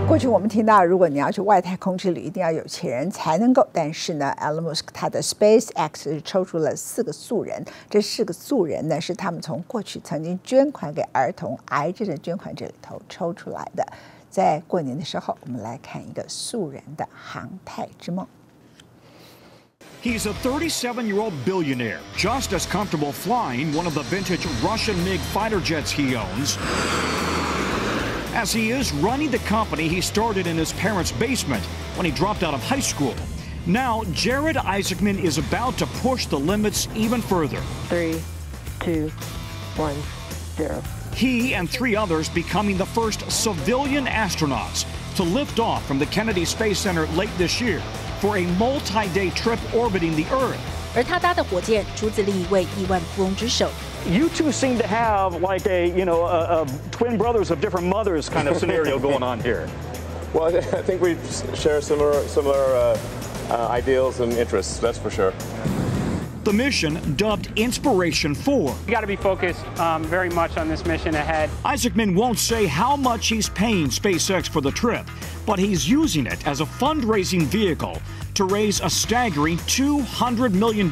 过去我们听到，如果你要去外太空之旅，一定要有钱人才能够。但是呢 ，Elon Musk 他的 Space X 抽出了4个素人，这4个素人呢是他们从过去曾经捐款给儿童癌症的捐款者里头抽出来的。在过年的时候，我们来看一个素人的航太之梦。He's a 37-year-old billionaire, just as comfortable flying one of the vintage Russian MiG fighter jets he owns as he is running the company he started in his parents' basement when he dropped out of high school. Now, Jared Isaacman is about to push the limits even further. 3, 2, 1, 0. He and 3 others becoming the first civilian astronauts to lift off from the Kennedy Space Center late this year for a multi-day trip orbiting the Earth. 而他搭的火箭出自另一位亿万富翁之手。You two seem to have like a twin brothers of different mothers kind of scenario going on here. Well, I think we share similar ideals and interests. That's for sure. The mission, dubbed Inspiration 4. We got to be focused very much on this mission ahead. Isaacman won't say how much he's paying SpaceX for the trip, but he's using it as a fundraising vehicle to raise a staggering $200 million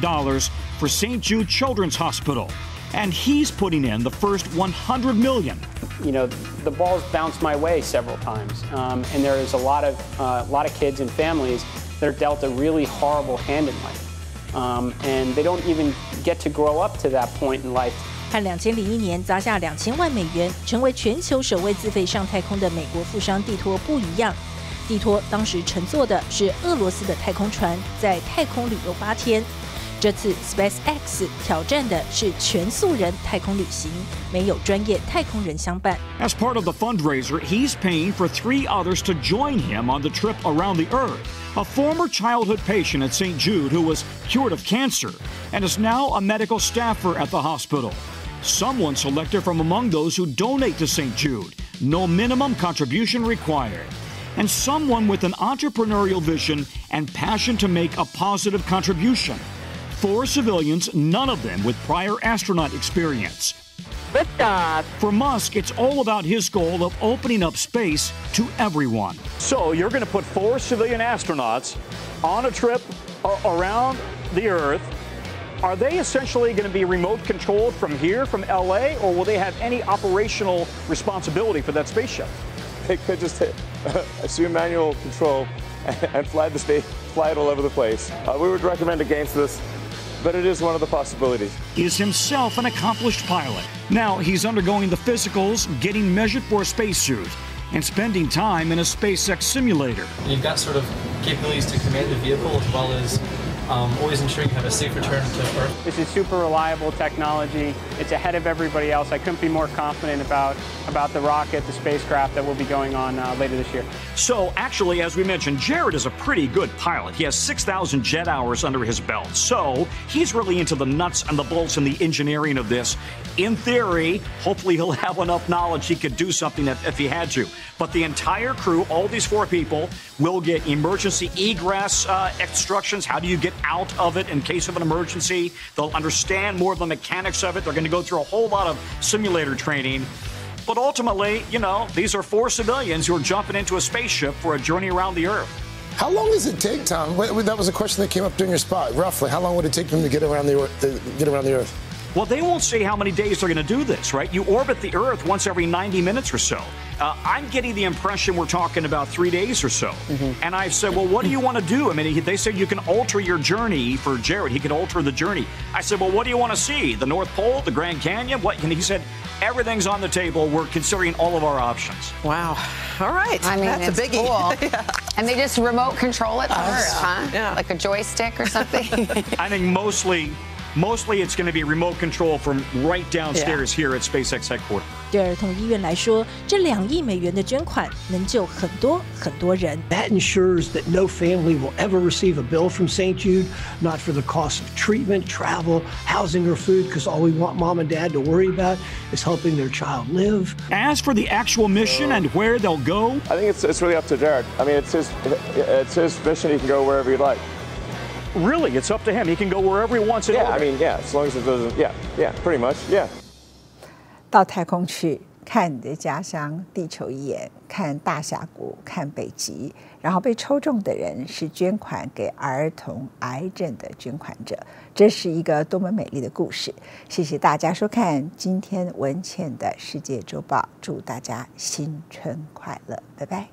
for St. Jude Children's Hospital. And he's putting in the first $100 million. You know, the ball's bounced my way several times, and there is a lot of kids and families that are dealt a really horrible hand in life, and they don't even get to grow up to that point in life. 和2001年砸下2000万美元，成为全球首位自费上太空的美国富商蒂托不一样。蒂托当时乘坐的是俄罗斯的太空船，在太空旅游8天。这次 Space X 挑战的是全素人太空旅行，没有专业太空人相伴。As part of the fundraiser, he's paying for 3 others to join him on the trip around the Earth. A former childhood patient at St. Jude who was cured of cancer and is now a medical staffer at the hospital. Someone selected from among those who donate to St. Jude. No minimum contribution required. And someone with an entrepreneurial vision and passion to make a positive contribution. 4 civilians, none of them with prior astronaut experience. For Musk, it's all about his goal of opening up space to everyone. So you're going to put 4 civilian astronauts on a trip around the Earth. Are they essentially going to be remote controlled from here, from LA, or will they have any operational responsibility for that spaceship? They could just assume manual control and fly it all over the place. We would recommend against this, but it is one of the possibilities. He is himself an accomplished pilot. Now he's undergoing the physicals, getting measured for a spacesuit, and spending time in a SpaceX simulator. And you've got sort of capabilities to command the vehicle as well as always ensuring you have a safe return to Earth. This is super reliable technology. It's ahead of everybody else. I couldn't be more confident about the rocket, the spacecraft that will be going on later this year. So actually, as we mentioned, Jared is a pretty good pilot. He has 6,000 jet hours under his belt. So he's really into the nuts and the bolts and the engineering of this. In theory, hopefully he'll have enough knowledge he could do something if he had to. But the entire crew, all these 4 people, will get emergency egress instructions. How do you get out of it in case of an emergency? They'll understand more of the mechanics of it. They're going to go through a whole lot of simulator training. But ultimately, you know, these are 4 civilians who are jumping into a spaceship for a journey around the Earth. How long does it take, Tom? That was a question that came up during your spot. Roughly, how long would it take them to get around the Earth? Well, they won't say how many days they're going to do this, right? You orbit the Earth once every 90 minutes or so. I'm getting the impression we're talking about 3 days or so. And I said, well, what do you want to do? I mean, they said you can alter your journey for Jared. He could alter the journey. I said, well, what do you want to see? The North Pole, the Grand Canyon? What? And he said, everything's on the table. We're considering all of our options. Wow. All right. I mean, that's a biggie. Cool. Yeah. And they just remote control it first, huh? Yeah. Like a joystick or something? I think mostly it's going to be remote control from right downstairs here at SpaceX headquarters. 对儿童医院来说，这2亿美元的捐款能救很多很多人。That ensures that no family will ever receive a bill from St. Jude, not for the cost of treatment, travel, housing, or food, because all we want mom and dad to worry about is helping their child live. As for the actual mission and where they'll go, I think it's really up to Jared. I mean, it's his mission. He can go wherever he'd like. Really, it's up to him. He can go wherever he wants. Yeah, I mean, yeah, as long as it doesn't. Yeah, pretty much. Yeah. 到太空去看你的家乡地球一眼，看大峡谷，看北极，然后被抽中的人是捐款给儿童癌症的捐款者，这是一个多么美丽的故事。谢谢大家收看今天文茜的世界周报，祝大家新春快乐，拜拜。